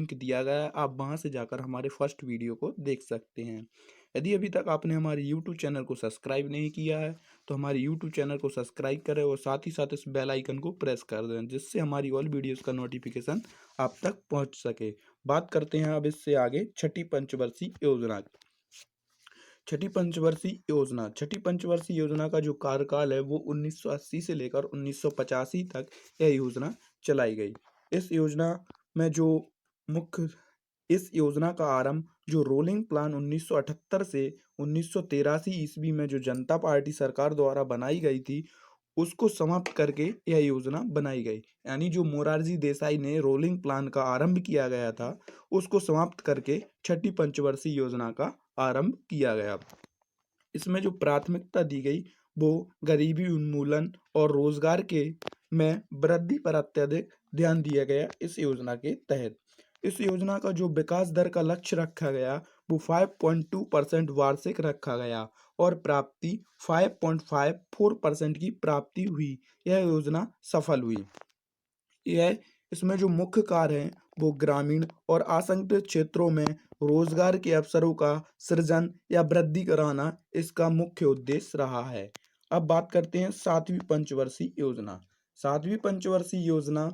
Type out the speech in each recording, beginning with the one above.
Link दिया गया है, आप वहां से जाकर हमारे फर्स्ट वीडियो को देख सकते हैं। यदि अभी तक आपने हमारे यूट्यूब चैनल को सब्सक्राइब नहीं किया है तो हमारे यूट्यूब चैनल को सब्सक्राइब करें और साथ ही साथ इस बेल आइकन को प्रेस कर दें, जिससे हमारी ऑल वीडियोस का नोटिफिकेशन आप तक पहुंच सके। बात करते हैं अब इससे आगे छठी पंचवर्षीय योजना की। छठी पंचवर्षीय योजना का जो कार्यकाल है वो 1980 से लेकर 1985 तक यह योजना चलाई गई। इस योजना में जो मुख्य इस योजना का आरंभ जो रोलिंग प्लान 1978 से 1983 ईस्वी में जो जनता पार्टी सरकार द्वारा बनाई गई थी, उसको समाप्त करके यह योजना बनाई गई। यानी जो मोरारजी देसाई ने रोलिंग प्लान का आरंभ किया गया था, उसको समाप्त करके छठी पंचवर्षीय योजना का आरंभ किया गया। इसमें जो प्राथमिकता दी गई वो गरीबी उन्मूलन और रोजगार के में वृद्धि पर अत्यधिक ध्यान दिया गया। इस योजना के तहत इस योजना का जो विकास दर का लक्ष्य रखा गया वो 5.2% वार्षिक रखा गया और प्राप्ति 5.54% की प्राप्ति हुई। यह योजना सफल हुई। यह इसमें जो मुख्य कार्य हैं वो ग्रामीण और असंगठित क्षेत्रों में रोजगार के अवसरों का सृजन या वृद्धि कराना इसका मुख्य उद्देश्य रहा है। अब बात करते हैं सातवीं पंचवर्षीय योजना। सातवीं पंचवर्षीय योजना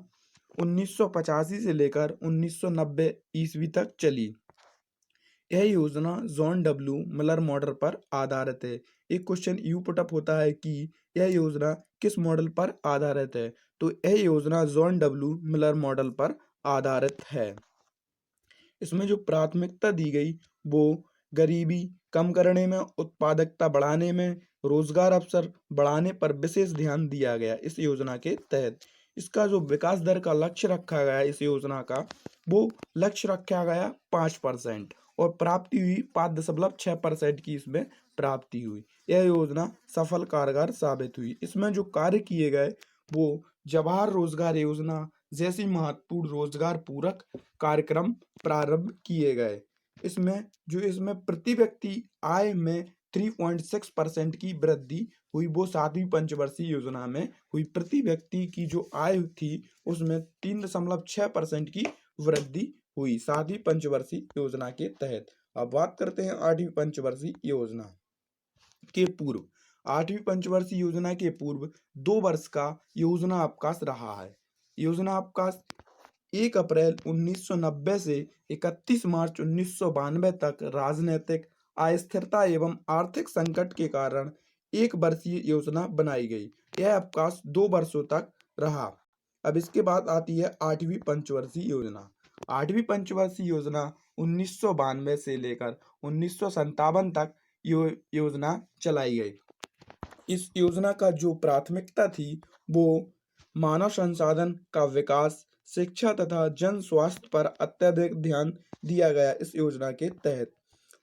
1985 से लेकर 1990 ईस्वी तक चली। यह योजना जॉन डब्ल्यू मिलर मॉडल पर आधारित है। एक क्वेश्चन यूं पुटअप होता है कि यह योजना किस मॉडल पर आधारित है, तो यह योजना जॉन डब्ल्यू मिलर मॉडल पर आधारित है। इसमें जो प्राथमिकता दी गई वो गरीबी कम करने में, उत्पादकता बढ़ाने में, रोजगार अवसर बढ़ाने पर विशेष ध्यान दिया गया। इस योजना के तहत इसका जो विकास दर का लक्ष्य रखा गया इस योजना का वो लक्ष्य रखा गया 5% और प्राप्ति हुई 5.6% की इसमें प्राप्ति हुई। यह योजना सफल कारगर साबित हुई। इसमें जो कार्य किए गए वो जवाहर रोजगार योजना जैसी महत्वपूर्ण रोजगार पूरक कार्यक्रम प्रारंभ किए गए। इसमें प्रति व्यक्ति आय में 3.6% की वृद्धि हुई। वो सातवीं पंचवर्षीय योजना में हुई। प्रति व्यक्ति की जो आय थी उसमें 3.6% की वृद्धि हुई सातवीं पंचवर्षीय योजना के तहत। अब बात करते हैं आठवीं पंचवर्षीय योजना के पूर्व। आठवीं पंचवर्षीय योजना के पूर्व 2 वर्ष का योजना अवकाश रहा है। योजना अवकाश 1 अप्रैल 1990 से 31 मार्च 1992 तक राजनीतिक अस्थिरता एवं आर्थिक संकट के कारण 1 वर्षीय योजना बनाई गई। यह अवकाश 2 वर्षों तक रहा। अब इसके बाद आती है आठवीं पंचवर्षीय योजना। आठवीं पंचवर्षीय योजना 1992 से लेकर 1957 तक योजना चलाई गई। इस योजना का जो प्राथमिकता थी वो मानव संसाधन का विकास, शिक्षा तथा जन स्वास्थ्य पर अत्यधिक ध्यान दिया गया। इस योजना के तहत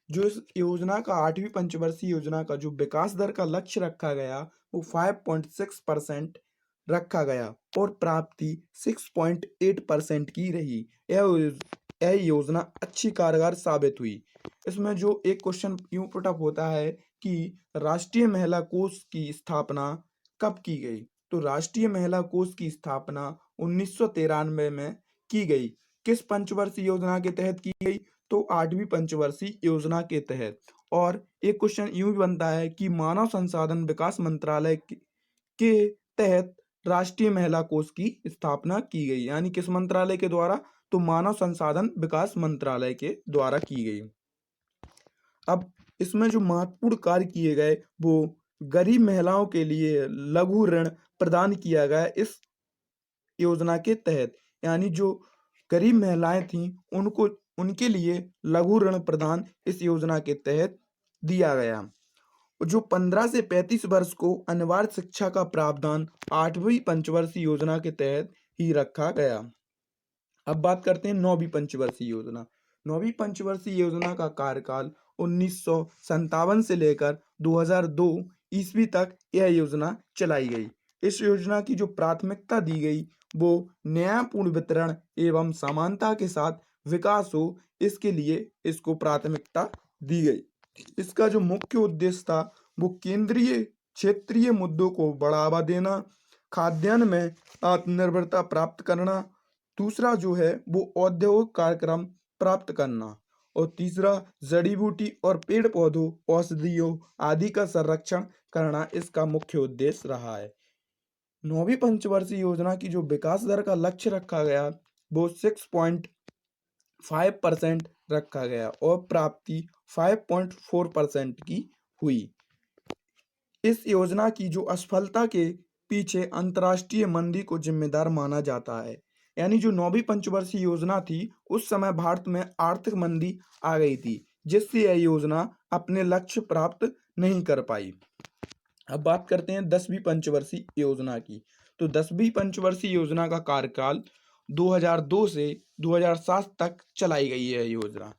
जो इस योजना का आठवीं पंचवर्षीय योजना का जो विकास दर का लक्ष्य रखा गया वो 5.6% रखा गया और प्राप्ति 6.8% की रही। यह योजना अच्छी कारगर साबित हुई। इसमें जो एक क्वेश्चन यूं पुटअप होता है कि राष्ट्रीय महिला कोष की स्थापना कब की गई, तो राष्ट्रीय महिला कोष की स्थापना 1993 में की गई। किस पंचवर्षीय योजना के तहत की गई, तो आठवीं पंचवर्षीय योजना के तहत। और एक क्वेश्चन यूं भी बनता है कि मानव संसाधन विकास मंत्रालय के तहत राष्ट्रीय महिला कोष की स्थापना की गई। यानी किस मंत्रालय के द्वारा, तो मानव संसाधन विकास मंत्रालय के द्वारा की गई। अब इसमें जो महत्वपूर्ण कार्य किए गए वो गरीब महिलाओं के लिए लघु ऋण प्रदान किया गया इस योजना के तहत। यानी जो गरीब महिलाएं थीं उनके लिए लघु ऋण प्रदान इस योजना के तहत दिया गया। जो 15 से 35 वर्ष को अनिवार्य शिक्षा का प्रावधान आठवीं पंचवर्षीय योजना के तहत ही रखा गया। अब बात करते हैं नौवीं पंचवर्षीय योजना। नौवीं पंचवर्षीय योजना का कार्यकाल 1957 से लेकर 2002 ईस्वी तक यह योजना चलाई गई। इस योजना की जो प्राथमिकता दी गई वो न्यायपूर्ण वितरण एवं समानता के साथ विकास हो, इसके लिए इसको प्राथमिकता दी गई। इसका जो मुख्य उद्देश्य था वो केंद्रीय क्षेत्रीय मुद्दों को बढ़ावा देना, खाद्यान्न में आत्मनिर्भरता प्राप्त करना, दूसरा जो है वो औद्योगिक कार्यक्रम प्राप्त करना, और तीसरा जड़ी बूटी और पेड़ पौधों, औषधियों आदि का संरक्षण करना इसका मुख्य उद्देश्य रहा है। नौवीं पंचवर्षीय योजना की जो विकास दर का लक्ष्य रखा गया वो 6.5% रखा गया और प्राप्ति 5.4% की हुई। इस योजना की जो असफलता के पीछे अंतर्राष्ट्रीय मंदी को जिम्मेदार माना जाता है। यानी जो नौवीं पंचवर्षीय योजना थी उस समय भारत में आर्थिक मंदी आ गई थी, जिससे यह योजना अपने लक्ष्य प्राप्त नहीं कर पाई। अब बात करते हैं 10वीं पंचवर्षीय योजना की। तो 10वीं पंचवर्षीय योजना का कार्यकाल 2002 से 2007 तक चलाई गई है योजना।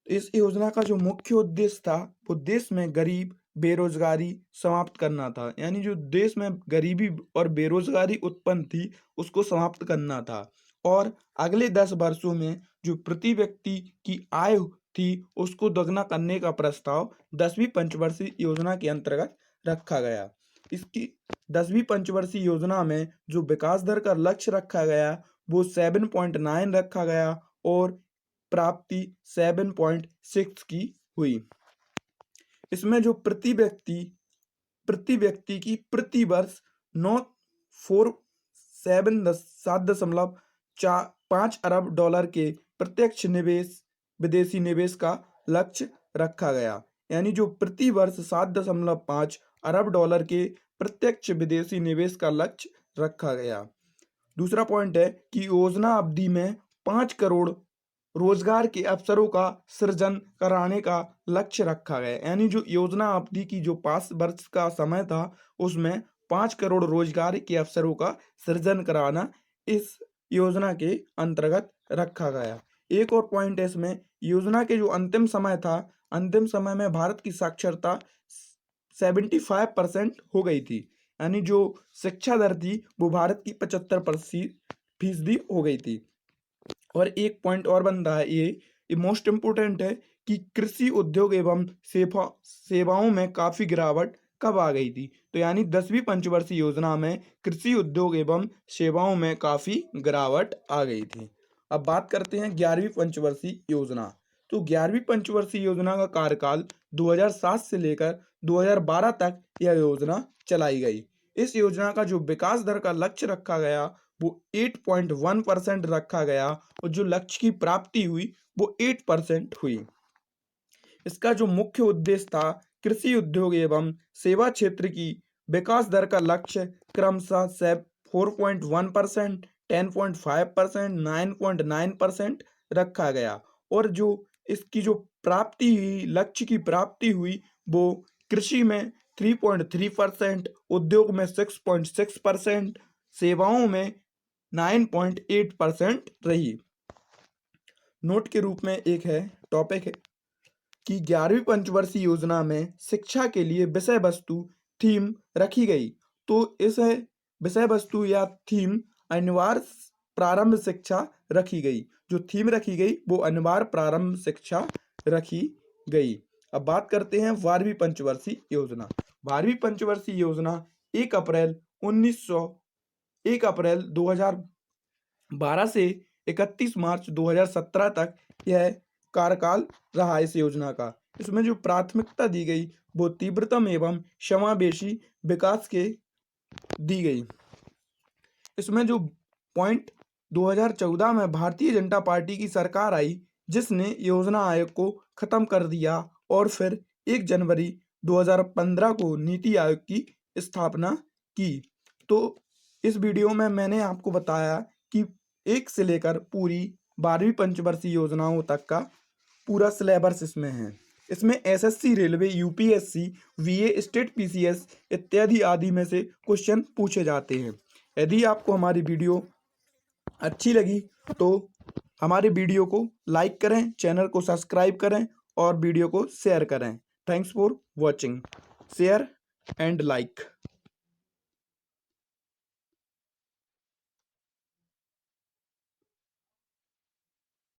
इस योजना का जो मुख्य उद्देश्य था वो देश में गरीब बेरोजगारी समाप्त करना था। यानी जो देश में गरीबी और बेरोजगारी उत्पन्न थी उसको समाप्त करना था, और अगले 10 वर्षों में जो प्रति व्यक्ति की आय थी उसको दोगुना करने का प्रस्ताव 10वीं पंचवर्षीय योजना के अंतर्गत रखा गया। इसकी 10वीं पंचवर्षीय योजना में जो विकास दर का लक्ष्य रखा गया वो 7.9 रखा गया और प्राप्ति 7.6 की हुई। इसमें जो प्रति व्यक्ति की प्रति वर्ष 7.5 अरब डॉलर के प्रत्यक्ष निवेश विदेशी निवेश का लक्ष्य रखा गया। यानी जो प्रति वर्ष 7.5 अरब डॉलर के प्रत्यक्ष विदेशी निवेश का लक्ष्य रखा गया। दूसरा पॉइंट है कि योजना अवधि में 5 करोड़ रोजगार के अवसरों का सृजन कराने का लक्ष्य रखा गया। यानी जो योजना अवधि की जो 5 वर्ष का समय था उसमें 5 करोड़ रोजगार के अवसरों का सृजन कराना इस योजना के अंतर्गत रखा गया। एक और पॉइंट है इसमें, योजना के जो अंतिम समय था, अंतिम समय में भारत की साक्षरता 75% हो गई थी। यानी जो शिक्षा दर थी वो भारत की 75% हो गई थी। और एक पॉइंट और बनता है, ये मोस्ट इम्पोर्टेंट है कि कृषि उद्योग एवं सेवाओं में काफ़ी गिरावट कब आ गई थी। तो यानी 10वीं पंचवर्षीय योजना में कृषि उद्योग एवं सेवाओं में काफ़ी गिरावट आ गई थी। अब बात करते हैं 11वीं पंचवर्षीय योजना। तो 11वीं पंचवर्षीय योजना का कार्यकाल 2007 से लेकर 2012 तक यह योजना चलाई गई। इस योजना का जो विकास दर का लक्ष्य रखा गया वो 8.1% रखा गया और जो लक्ष्य की प्राप्ति हुई वो 8% हुई। इसका जो मुख्य उद्देश्य था कृषि उद्योग एवं सेवा क्षेत्र की विकास दर का लक्ष्य क्रमशः 4.1%, 10.5%, 9.9% रखा गया, और जो इसकी जो प्राप्ति हुई, लक्ष्य की प्राप्ति हुई वो कृषि में 3.3%, उद्योग में 6.6%, सेवाओं में 9.8% रही। नोट के रूप में एक है टॉपिक है कि 11वीं पंचवर्षीय योजना में शिक्षा के लिए विषय वस्तु थीम रखी गई। तो इस विषय वस्तु या थीम अनिवार्य प्रारंभ शिक्षा रखी गई। जो थीम रखी गई वो अनिवार्य प्रारंभ शिक्षा रखी गई। अब बात करते हैं 12वीं पंचवर्षीय योजना। 12वीं पंचवर्षीय योजना 1 अप्रैल 2012 से 31 मार्च 2017 तक यह कार्यकाल रहा इस योजना का। इसमें जो प्राथमिकता दी गई वो तीव्रतम एवं समावेशी विकास के दी गई। इसमें जो पॉइंट 2014 में भारतीय जनता पार्टी की सरकार आई जिसने योजना आयोग को खत्म कर दिया और फिर 1 जनवरी 2015 को नीति आयोग की स्थापना की। तो इस वीडियो में मैंने आपको बताया कि 1 से लेकर पूरी 12वीं पंचवर्षीय योजनाओं तक का पूरा सिलेबस इसमें है। इसमें SSC, railway, UPSC, वीए, state PCS इत्यादि आदि में से क्वेश्चन पूछे जाते हैं। यदि आपको हमारी वीडियो अच्छी लगी तो हमारे वीडियो को लाइक करें, चैनल को सब्सक्राइब करें और वीडियो को शेयर करें। Thanks for watching. Share and like.